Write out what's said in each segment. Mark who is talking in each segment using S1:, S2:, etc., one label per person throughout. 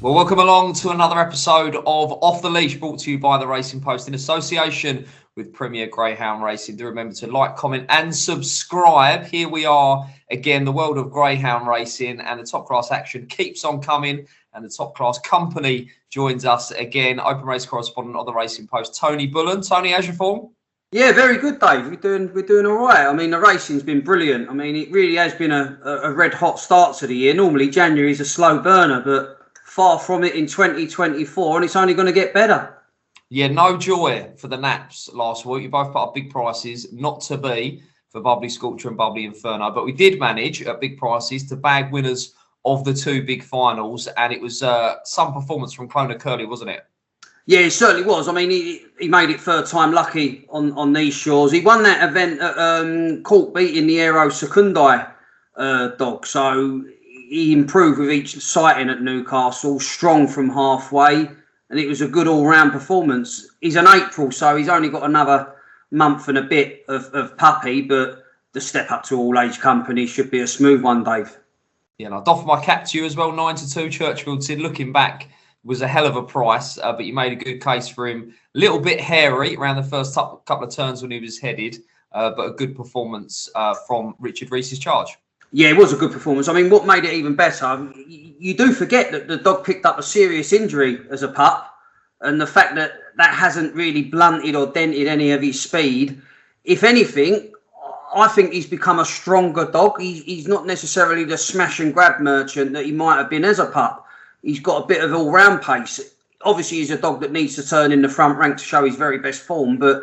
S1: Well, welcome along to another episode of Off the Leash, brought to you by the Racing Post in association with Premier Greyhound Racing. Do remember to like, comment and subscribe. Here we are again, the world of Greyhound Racing, and the top class action keeps on coming, and the top class company joins us again. Open race correspondent of the Racing Post, Tony Bullen. Tony, how's your form?
S2: Yeah, very good, Dave. We're doing all right. I mean, the racing's been brilliant. I mean, it really has been a red hot start to the year. Normally, January is a slow burner, but far from it in 2024, and it's only going to get better.
S1: Yeah, no joy for the Naps last week. You both put up big prices, not to be for Bubbly Scorcher and Bubbly Inferno, but we did manage at big prices to bag winners of the two big finals, and it was some performance from Clona Curley, wasn't it?
S2: Yeah, it certainly was. I mean, he made it third time lucky on these shores. He won that event at Court beating the Aero Secundi dog, so he improved with each sighting at Newcastle, strong from halfway, and it was a good all-round performance. He's an April, so he's only got another month and a bit of puppy, but the step up to all-age company should be a smooth one, Dave.
S1: Yeah, and I doff my cap to you as well. 9-2 Churchfield Sid, looking back, was a hell of a price, but you made a good case for him. A little bit hairy around the first couple of turns when he was headed, but a good performance from Richard Reese's charge.
S2: Yeah, it was a good performance. I mean, what made it even better, you do forget that the dog picked up a serious injury as a pup, and the fact that that hasn't really blunted or dented any of his speed. If anything, I think he's become a stronger dog. He's not necessarily the smash and grab merchant that he might have been as a pup. He's got a bit of all-round pace. Obviously, he's a dog that needs to turn in the front rank to show his very best form, but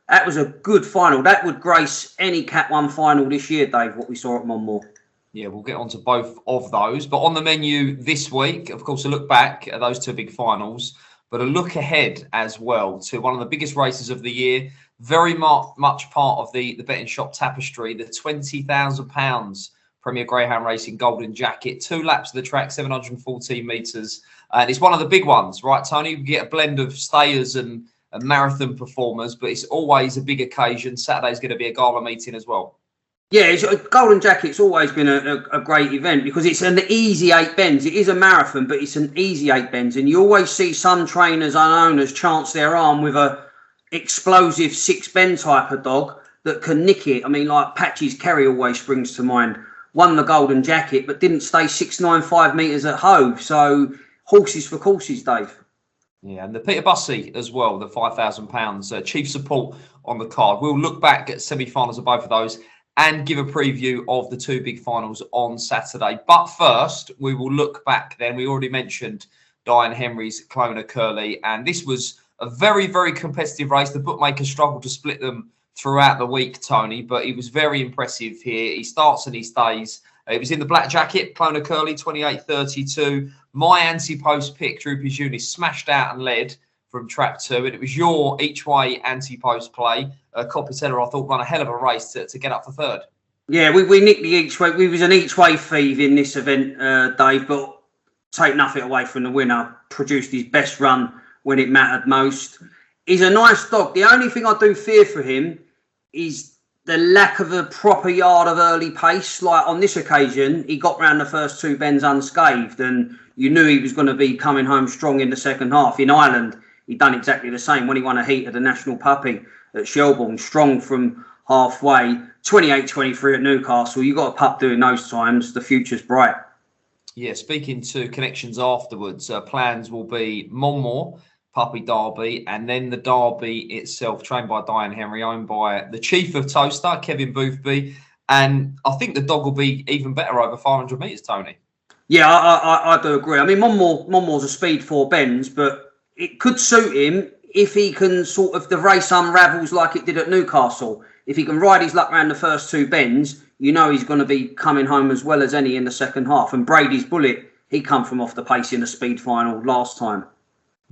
S2: that was a good final. That would grace any Cat 1 final this year, Dave, what we saw at Monmore.
S1: Yeah, we'll get on to both of those. But on the menu this week, of course, a look back at those two big finals, but a look ahead as well to one of the biggest races of the year, very much part of the betting shop tapestry, the £20,000 Premier Greyhound Racing Golden Jacket. 2 laps of the track, 714 metres. And it's one of the big ones, right, Tony? You get a blend of stayers and marathon performers, but it's always a big occasion. Saturday's going to be a gala meeting as well.
S2: Yeah, Golden Jacket's always been a great event because it's an easy 8 bends. It is a marathon, but it's an easy 8 bends. And you always see some trainers and owners chance their arm with a explosive 6 bend type of dog that can nick it. I mean, like Patches Kerry always springs to mind. Won the Golden Jacket, but didn't stay 695 metres at Hove. So horses for courses, Dave.
S1: Yeah, and the Peter Bussey as well, the £5,000 chief support on the card. We'll look back at semi-finals of both of those and give a preview of the two big finals on Saturday. But first, we will look back then. We already mentioned Diane Henry's Clona Curley, and this was a very, very competitive race. The bookmakers struggled to split them throughout the week, Tony, but he was very impressive here. He starts and he stays. It was in the black jacket, Clona Curley, 28.32. My anti-post pick, Droopy's Unis, smashed out and led from trap 2, and it was your each-way anti-post play. Coppeteller, I thought, run a hell of a race to get up for third.
S2: Yeah, we nicked the each-way. We was an each-way thief in this event, Dave, but take nothing away from the winner. Produced his best run when it mattered most. He's a nice dog. The only thing I do fear for him is the lack of a proper yard of early pace. Like on this occasion, he got round the first 2 bends unscathed, and you knew he was going to be coming home strong in the second half. In Ireland, he done exactly the same when he won a heat at the National Puppy at Shelbourne, strong from halfway. 28.23 at Newcastle. You got a pup doing those times. The future's bright.
S1: Yeah, speaking to connections afterwards, plans will be Monmore Puppy Derby, and then the Derby itself, trained by Diane Henry, owned by the chief of Toaster, Kevin Boothby. And I think the dog will be even better over 500 metres, Tony.
S2: Yeah, I do agree. I mean, Monmore's a speed 4 bends, but it could suit him if he can sort of, the race unravels like it did at Newcastle. If he can ride his luck around the first 2 bends, you know he's going to be coming home as well as any in the second half. And Brady's Bullet, he come from off the pace in the speed final last time.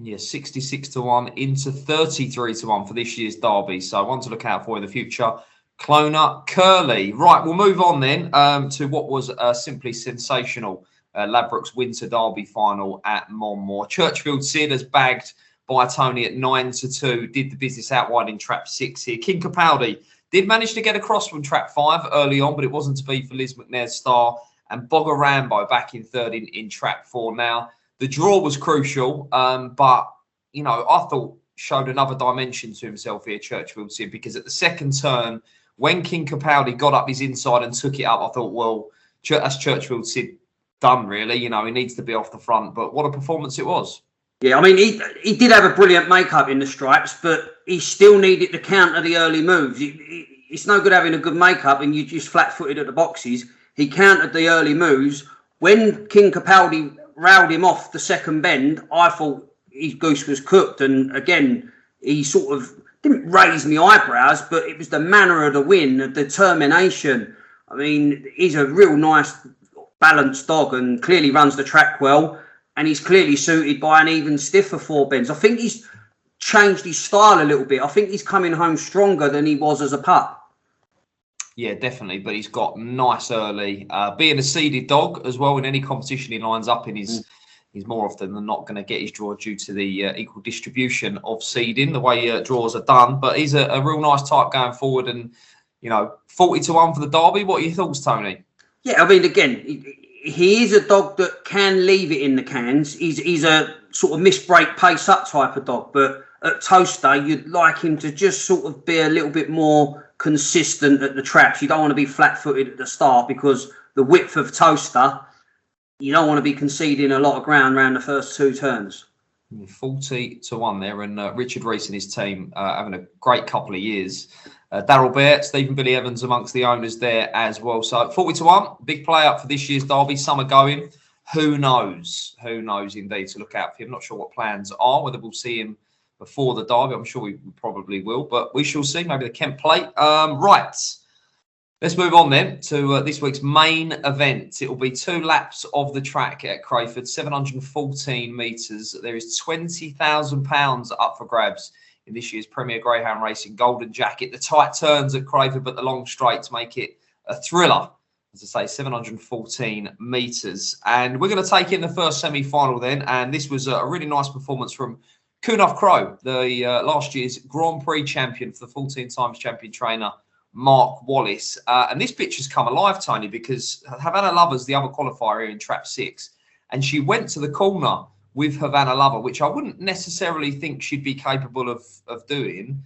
S1: Yeah, 66-1 into 33-1 for this year's Derby. So one to look out for in the future. Clona Curley. Right, we'll move on then to what was a simply sensational Ladbrokes Winter Derby final at Monmore. Churchfield Sid has bagged by Tony at 9-2. Did the business out wide in trap 6 here. King Capaldi did manage to get across from trap 5 early on, but it wasn't to be for Liz McNair's Star. And Bogger Rambo back in third in trap 4. Now, The draw was crucial, but, you know, I thought showed another dimension to himself here, Churchfield Sid, because at the second turn, when King Capaldi got up his inside and took it up, I thought, well, that's Churchfield Sid done, really. You know, he needs to be off the front, but what a performance it was.
S2: Yeah, I mean, he did have a brilliant make-up in the stripes, but he still needed to counter the early moves. It's no good having a good make-up and you just flat-footed at the boxes. He countered the early moves. When King Capaldi railed him off the second bend, I thought his goose was cooked. And again, he sort of didn't raise my eyebrows, but it was the manner of the win, the determination. I mean, he's a real nice, balanced dog and clearly runs the track well. And he's clearly suited by an even stiffer four bends. I think he's changed his style a little bit. I think he's coming home stronger than he was as a pup.
S1: Yeah, definitely. But he's got nice early. Being a seeded dog as well, in any competition he lines up in, he's more often than not going to get his draw due to the equal distribution of seeding, the way draws are done. But he's a real nice type going forward. And, you know, 40-1 for the Derby. What are your thoughts, Tony?
S2: Yeah, I mean, again, he is a dog that can leave it in the cans. He's a sort of miss-break, pace-up type of dog. But at Toaster, you'd like him to just sort of be a little bit more consistent at the traps. You don't want to be flat-footed at the start because the width of Toaster, you don't want to be conceding a lot of ground around the first two turns.
S1: 40-1 there, and Richard Rees and his team having a great couple of years. Darryl Bear, Stephen Billy Evans amongst the owners there as well. So 40-1, big play up for this year's Derby. Summer going. Who knows? Who knows indeed to look out for him. Not sure what plans are, whether we'll see him before the Derby. I'm sure we probably will, but we shall see. Maybe the Kent Plate. Right. Let's move on then to this week's main event. It will be 2 laps of the track at Crayford, 714 metres. There is £20,000 up for grabs in this year's Premier Greyhound Racing Golden Jacket. The tight turns at Crayford, but the long straights make it a thriller. As I say, 714 metres. And we're going to take in the first semi-final then. And this was a really nice performance from Kunoff Crow, the last year's Grand Prix champion for the 14 times champion trainer, Mark Wallace. And this bitch has come alive, Tony, because Havana Lover's the other qualifier here in Trap 6. And she went to the corner with Havana Lover, which I wouldn't necessarily think she'd be capable of doing.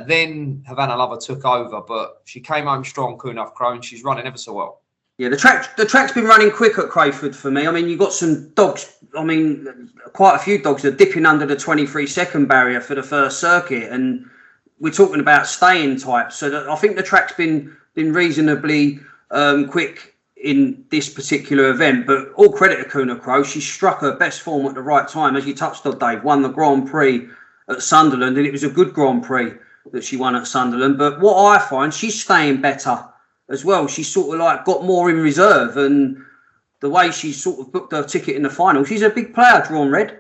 S1: Then Havana Lover took over, but she came home strong, Kunoff Crow, and she's running ever so well. Yeah,
S2: the track's been running quick at Crayford for me. I mean, you've got some dogs, I mean, quite a few dogs are dipping under the 23-second barrier for the first circuit, and we're talking about staying types. So I think the track's been reasonably quick in this particular event, but all credit to Kunoff Crow. She struck her best form at the right time, as you touched on, Dave. Won the Grand Prix at Sunderland, and it was a good Grand Prix that she won at Sunderland. But what I find, she's staying better as well. She's sort of like got more in reserve, and the way she sort of booked her ticket in the final, she's a big player, drawn red.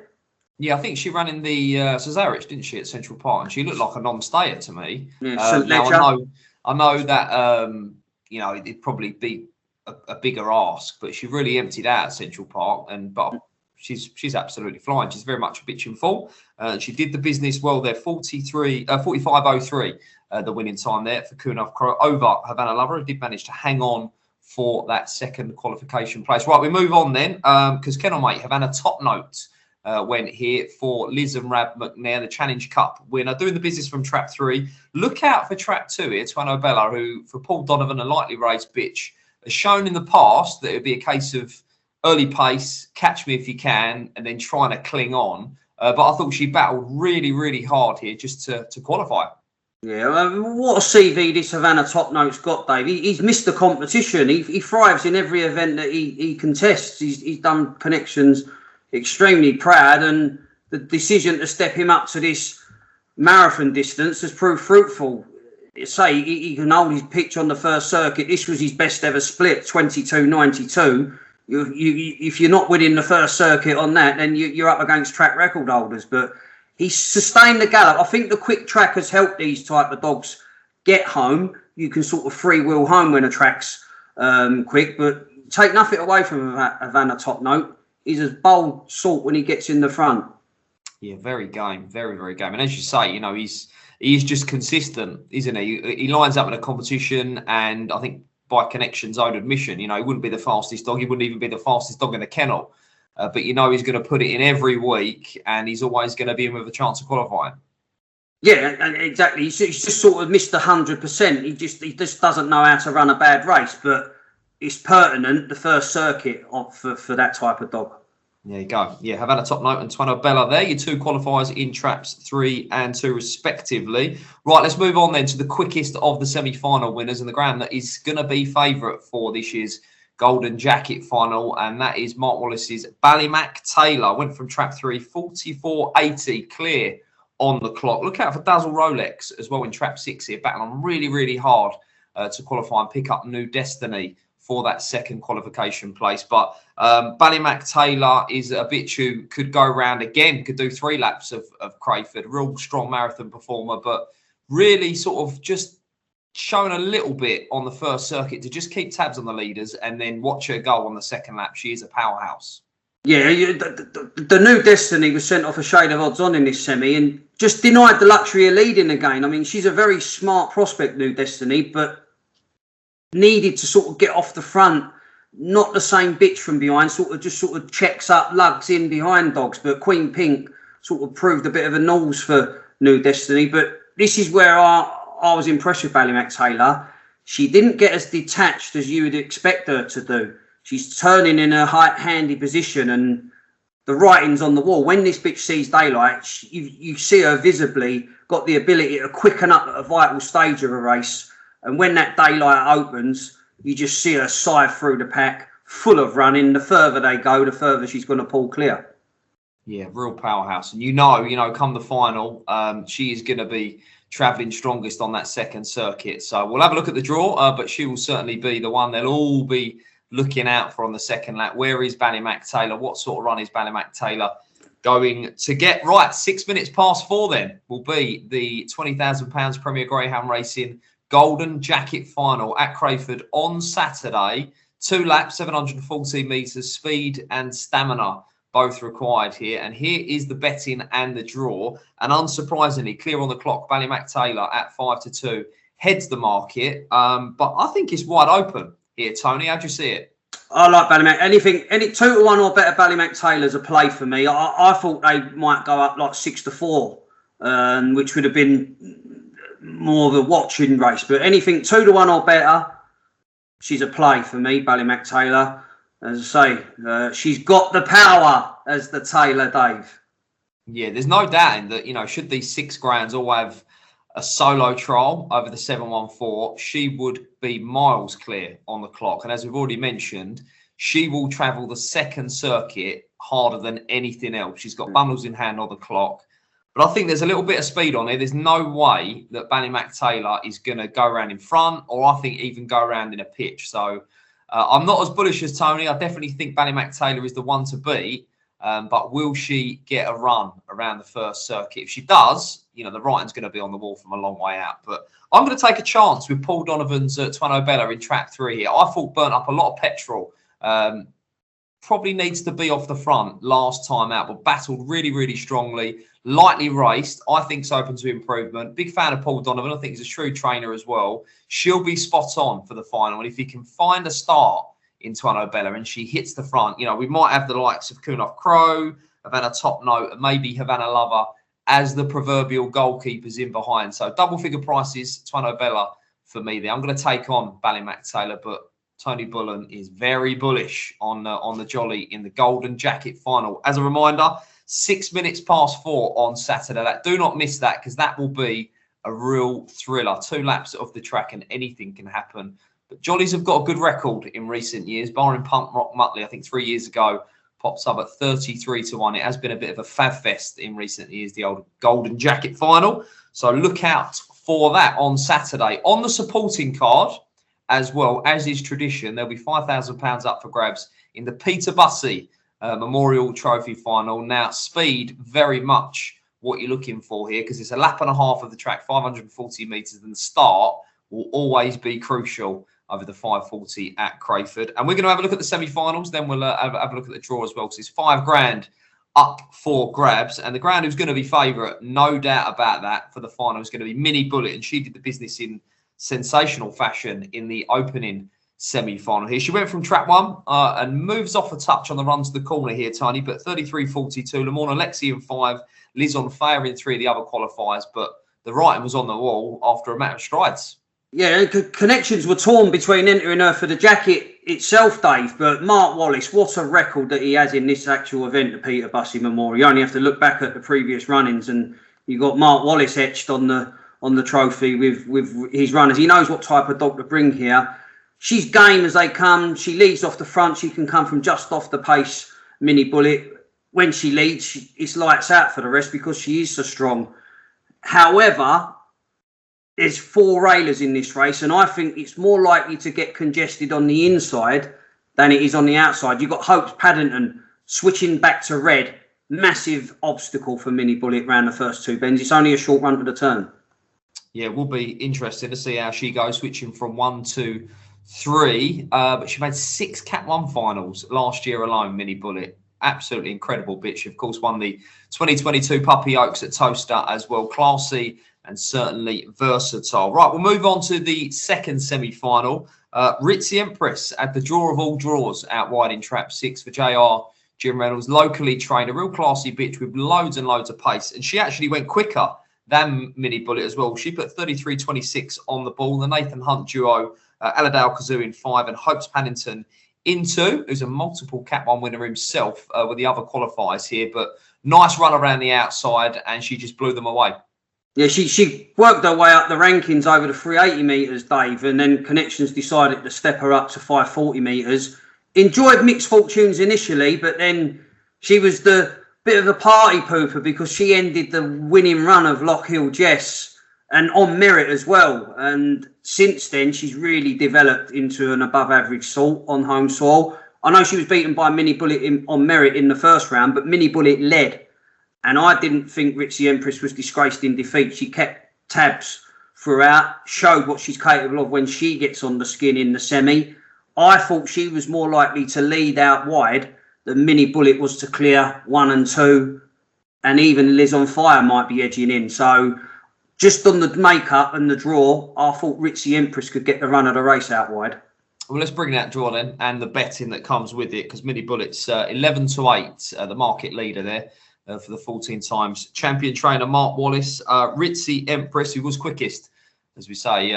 S1: Yeah, I think she ran in the Cesarewitch, didn't she, at Central Park? And she looked like a non-stayer to me.
S2: Yeah,
S1: now I know that you know, it'd probably be a bigger ask, but she really emptied out at Central Park, but she's absolutely flying. She's very much a bitch in full. She did the business well there, 45.03, the winning time there for Kunoff Crow over Havana Lover. Did manage to hang on for that second qualification place. Right, we move on then, because Kennel Mate Havana Top Note went here for Liz and Rab McNair, the Challenge Cup winner, doing the business from Trap 3. Look out for Trap 2 here, Tuano Bella, who, for Paul Donovan, a lightly raised bitch, has shown in the past that it would be a case of early pace, catch me if you can, and then trying to cling on. But I thought she battled really, really hard here just to qualify.
S2: Yeah, what a CV this Havana Top Note's got, Dave. He's missed the competition. He thrives in every event that he contests. He's done connections, extremely proud, and the decision to step him up to this marathon distance has proved fruitful. Say he can hold his pitch on the first circuit. This was his best ever split, 22.92. If you're not winning the first circuit on that, then you're up against track record holders. But he's sustained the gallop. I think the quick track has helped these type of dogs get home. You can sort of free wheel home when a track's quick, but take nothing away from Havana Top Note. He's a bold sort when he gets in the front.
S1: Yeah, very game, very, very game. And as you say, you know, he's just consistent, isn't he? He lines up in a competition, and I think by connection's own admission, you know, he wouldn't be the fastest dog. He wouldn't even be the fastest dog in the kennel. but you know he's going to put it in every week, and he's always going to be in with a chance of qualifying.
S2: Yeah, exactly. He's just sort of missed 100%. He just doesn't know how to run a bad race, but it's pertinent, the first circuit for that type of dog.
S1: There you go. Yeah, Havana Top Note and Tuano Bella there. Your two qualifiers in traps 3 and 2 respectively. Right, let's move on then to the quickest of the semi-final winners and the ground that is going to be favourite for this year's Golden Jacket final, and that is Mark Wallace's Ballymac Taylor. Went from trap 3, 44.80 clear on the clock. Look out for Dazzle Rolex as well in trap 6 here, battling on really, really hard to qualify and pick up New Destiny for that second qualification place. But Ballymac Taylor is a bitch who could go round again, could do 3 laps of Crayford. Real strong marathon performer, but really sort of just shown a little bit on the first circuit to just keep tabs on the leaders and then watch her go on the second lap. She is a powerhouse.
S2: Yeah, the New Destiny was sent off a shade of odds on in this semi and just denied the luxury of leading again. I mean, she's a very smart prospect, New Destiny, but needed to sort of get off the front, not the same bitch from behind, sort of checks up, lugs in behind dogs. But Queen Pink sort of proved a bit of a nose for New Destiny. But this is where I was impressed with Ballymac Taylor. She didn't get as detached as you would expect her to do. She's turning in a handy position, and the writing's on the wall. When this bitch sees daylight, you see her visibly got the ability to quicken up at a vital stage of a race. And when that daylight opens, you just see her scythe through the pack, full of running. The further they go, the further she's going to pull clear. Yeah,
S1: real powerhouse. And you know, come the final, she is going to be travelling strongest on that second circuit. So we'll have a look at the draw, but she will certainly be the one they'll all be looking out for on the second lap. Where is Ballymac Taylor? What sort of run is Ballymac Taylor going to get? Right, 6 minutes past 4 then will be the £20,000 Premier Greyhound Racing Golden Jacket final at Crayford on Saturday. 2 laps, 714 metres, speed and stamina both required here. And here is the betting and the draw. And unsurprisingly, clear on the clock, Ballymac Taylor at 5-2 heads the market. But I think it's wide open here, Tony. How do you see it?
S2: I like Ballymac. Any 2-1 or better Ballymac Taylor's a play for me. I thought they might go up like 6-4, which would have been more of a watching race. But anything 2-1 or better, she's a play for me, Ballymac Taylor. As I say, she's got the power as the Taylor, Dave.
S1: Yeah, there's no doubting that, should these 6 grands all have a solo trial over the 714, she would be miles clear on the clock. And as we've already mentioned, she will travel the second circuit harder than anything else. She's got bundles in hand on the clock. But I think there's a little bit of speed on it. There's no way that Ballymac Taylor is going to go around in front, or I think even go around in a pitch. So I'm not as bullish as Tony. I definitely think Ballymac Taylor is the one to beat. But will she get a run around the first circuit? If she does, the writing's going to be on the wall from a long way out. But I'm going to take a chance with Paul Donovan's Tuano Bella in trap 3 here. I thought burnt up a lot of petrol. Probably needs to be off the front last time out, but battled really, really strongly. Lightly raced. I think it's open to improvement. Big fan of Paul Donovan. I think he's a shrewd trainer as well. She'll be spot on for the final. And if he can find a start in Tuano Bella and she hits the front, we might have the likes of Kunov Crow, Havana Top Note, and maybe Havana Lover as the proverbial goalkeepers in behind. So double figure prices, Tuano Bella for me there. I'm going to take on Ballymac Taylor, but Tony Bullen is very bullish on the Jolly in the Golden Jacket final. As a reminder, 6 minutes past 4 on Saturday. Do not miss that, because that will be a real thriller. 2 laps of the track and anything can happen. But Jollies have got a good record in recent years, barring Pump Rock Mutley, I think 3 years ago, pops up at 33-1. It has been a bit of a fab fest in recent years, the old Golden Jacket final. So look out for that on Saturday. On the supporting card, as well, as is tradition, there'll be £5,000 up for grabs in the Peter Bussey Memorial Trophy final. Now, speed, very much what you're looking for here, because it's a lap and a half of the track, 540 metres, and the start will always be crucial over the 540 at Crayford. And we're going to have a look at the semi-finals, then we'll have a look at the draw as well, because it's £5,000 up for grabs. And the ground who's going to be favourite, no doubt about that, for the final is going to be Mini Bullet, and she did the business in sensational fashion in the opening semi-final here. She went from trap 1 and moves off a touch on the run to the corner here, Tony, but 33.42. Lamorna Lexi in 5, Liz on fire in 3 of the other qualifiers, but the writing was on the wall after a matter of strides.
S2: Yeah, connections were torn between entering her for the jacket itself, Dave, but Mark Wallace, what a record that he has in this actual event, the Peter Bussey Monmore. You only have to look back at the previous run-ins and you got Mark Wallace etched on the trophy with his runners. He knows what type of dog to bring here. She's game as they come. She leads off the front. She can come from just off the pace, Mini Bullet. When she leads, it's lights out for the rest because she is so strong. However, there's 4 railers in this race, and I think it's more likely to get congested on the inside than it is on the outside. You've got Hopes Paddington switching back to red. Massive obstacle for Mini Bullet around the first 2 bends. It's only a short run to the turn.
S1: Yeah, it will be interesting to see how she goes, switching from 1 to 3. But she made 6 Cat 1 finals last year alone, Mini Bullet. Absolutely incredible bitch. She, of course, won the 2022 Puppy Oaks at Toaster as well. Classy and certainly versatile. Right, we'll move on to the second semi-final. Ritzy Empress at the draw of all draws out wide in trap 6 for JR Jim Reynolds. Locally trained, a real classy bitch with loads and loads of pace. And she actually went quicker than Mini Bullet as well. She put 33.26 on the ball. The Nathan Hunt duo, Aladale Kazoo in 5 and Hopes Paddington in 2, who's a multiple Cat 1 winner himself with the other qualifiers here. But nice run around the outside and she just blew them away.
S2: Yeah, she worked her way up the rankings over the 380 metres, Dave, and then Connections decided to step her up to 540 metres. Enjoyed Mixed Fortunes initially, but then she was the bit of a party pooper because she ended the winning run of Lockhill Jess and on merit as well. And since then, she's really developed into an above-average sort on home soil. I know she was beaten by Mini Bullet on merit in the first round, but Mini Bullet led. And I didn't think Ritzy Empress was disgraced in defeat. She kept tabs throughout, showed what she's capable of when she gets on the skin in the semi. I thought she was more likely to lead out wide than Mini Bullet was to clear 1 and 2. And even Liz on Fire might be edging in. So just on the makeup and the draw, I thought Ritzy Empress could get the run of the race out wide.
S1: Well, let's bring that draw then and the betting that comes with it, because Mini Bullet's 11-8, the market leader there. For the 14 times champion trainer Mark Wallace, Ritzy Empress, who was quickest, as we say,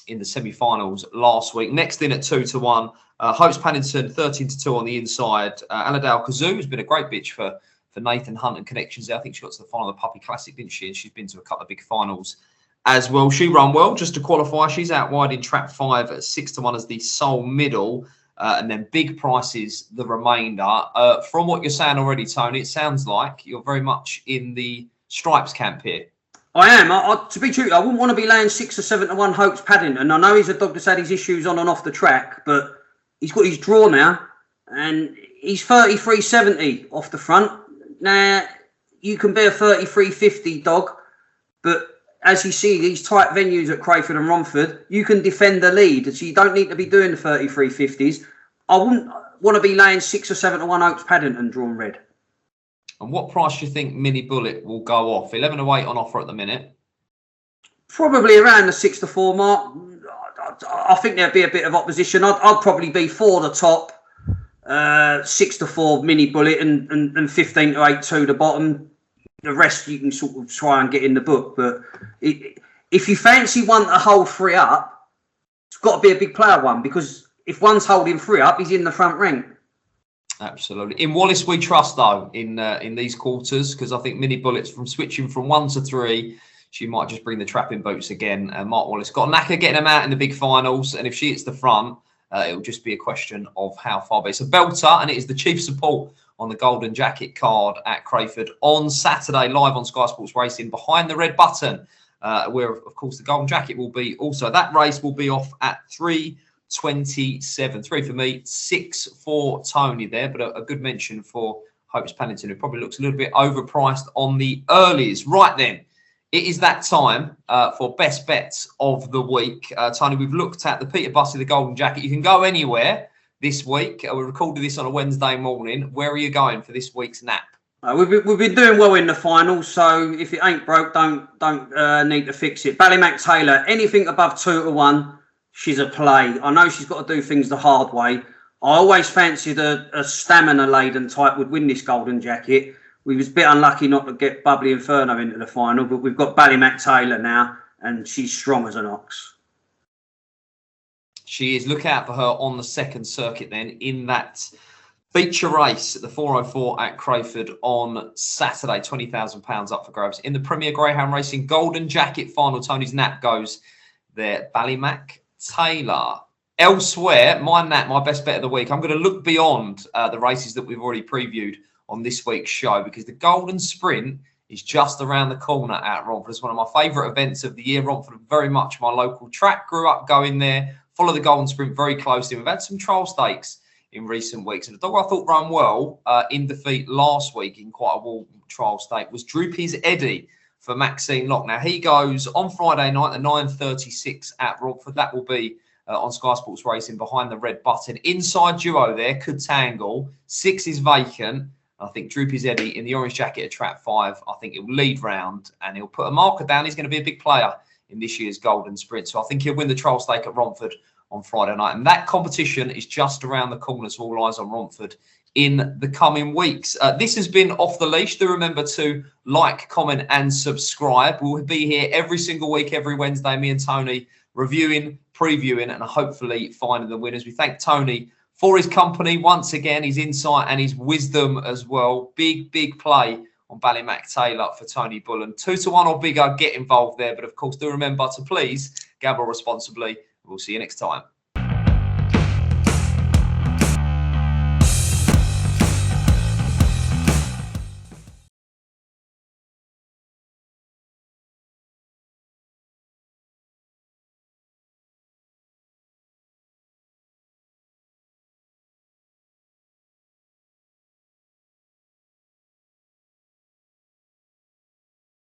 S1: in the semi-finals last week. Next in at 2-1, Hopes Paddington 13-2 on the inside. Aladale Kazoo has been a great bitch for Nathan Hunt and Connections there. I think she got to the final of the Puppy Classic, didn't she? And she's been to a couple of big finals as well. She run well just to qualify. She's out wide in trap 5 at 6-1 as the sole middle. And then big prices, the remainder. From what you're saying already, Tony, it sounds like you're very much in the Stripes camp here.
S2: I am. To be true, I wouldn't want to be laying 6 or 7-1 Hopes Paddington. I know he's a dog that's had his issues on and off the track, but he's got his draw now, and he's 33.70 off the front. Now, you can be a 33.50 dog, but as you see, these tight venues at Crayford and Romford, you can defend the lead. So you don't need to be doing the 33.50s. I wouldn't want to be laying 6 or 7-1 Hopes Paddington drawn red.
S1: And what price do you think Mini Bullet will go off? 11-8 on offer at the minute.
S2: Probably around the 6-4 mark. I think there'd be a bit of opposition. I'd probably be for the top, 6-4 Mini Bullet and 15-8 the bottom. The rest you can sort of try and get in the book, but if you fancy one to hold 3 up, it's got to be a big player one, because if one's holding 3 up, he's in the front rank.
S1: Absolutely. In Wallace, we trust though in these quarters, because I think Mini Bullet's from switching from 1 to 3. She might just bring the trapping boots again. Mark Wallace got a knacker getting them out in the big finals, and if she hits the front, it'll just be a question of how far. But it's a belter, and it is the chief support on the Golden Jacket card at Crayford on Saturday, live on Sky Sports Racing behind the red button, where, of course, the Golden Jacket will be also. That race will be off at 3:27. 3 for me, 6 for Tony there, but a good mention for Hopes Paddington, who probably looks a little bit overpriced on the earlies. Right then, it is that time for best bets of the week. Tony, we've looked at the Peter Bussey, the Golden Jacket. You can go anywhere this week. We recorded this on a Wednesday morning. Where are you going for this week's nap?
S2: We've been doing well in the finals, so if it ain't broke, don't need to fix it. Ballymac Taylor, anything above 2-1, she's a play. I know she's got to do things the hard way. I always fancied a stamina-laden type would win this Golden Jacket. We was a bit unlucky not to get Bubbly Inferno into the final, but we've got Ballymac Taylor now, and she's strong as an ox.
S1: She is. Look out for her on the second circuit then in that feature race at the 404 at Crayford on Saturday. £20,000 up for grabs. In the Premier Greyhound Racing Golden Jacket final, Tony's nap goes there. Ballymac Taylor. Elsewhere, my nap, my best bet of the week. I'm going to look beyond the races that we've already previewed on this week's show because the Golden Sprint is just around the corner at Romford. It's one of my favourite events of the year. Romford, very much my local track. Grew up going there. Follow the Golden Sprint very closely. We've had some trial stakes in recent weeks. And the dog I thought ran well in defeat last week in quite a warm trial stake was Droopy's Eddie for Maxine Locke. Now, he goes on Friday night at 9:36 at Romford. That will be on Sky Sports Racing behind the red button. Inside duo there could tangle. 6 is vacant. I think Droopy's Eddie in the orange jacket at trap 5. I think he'll lead round and he'll put a marker down. He's going to be a big player in this year's Golden Sprint. So I think he'll win the trial stake at Romford on Friday night. And that competition is just around the corner. So all eyes on Romford in the coming weeks. This has been Off the Leash. Do remember to like, comment and subscribe. We'll be here every single week, every Wednesday, me and Tony reviewing, previewing and hopefully finding the winners. We thank Tony for his company once again, his insight and his wisdom as well. Big play on Ballymac Taylor for Tony Bullen. 2-1 or bigger, get involved there. But of course, do remember to please gamble responsibly. We'll see you next time.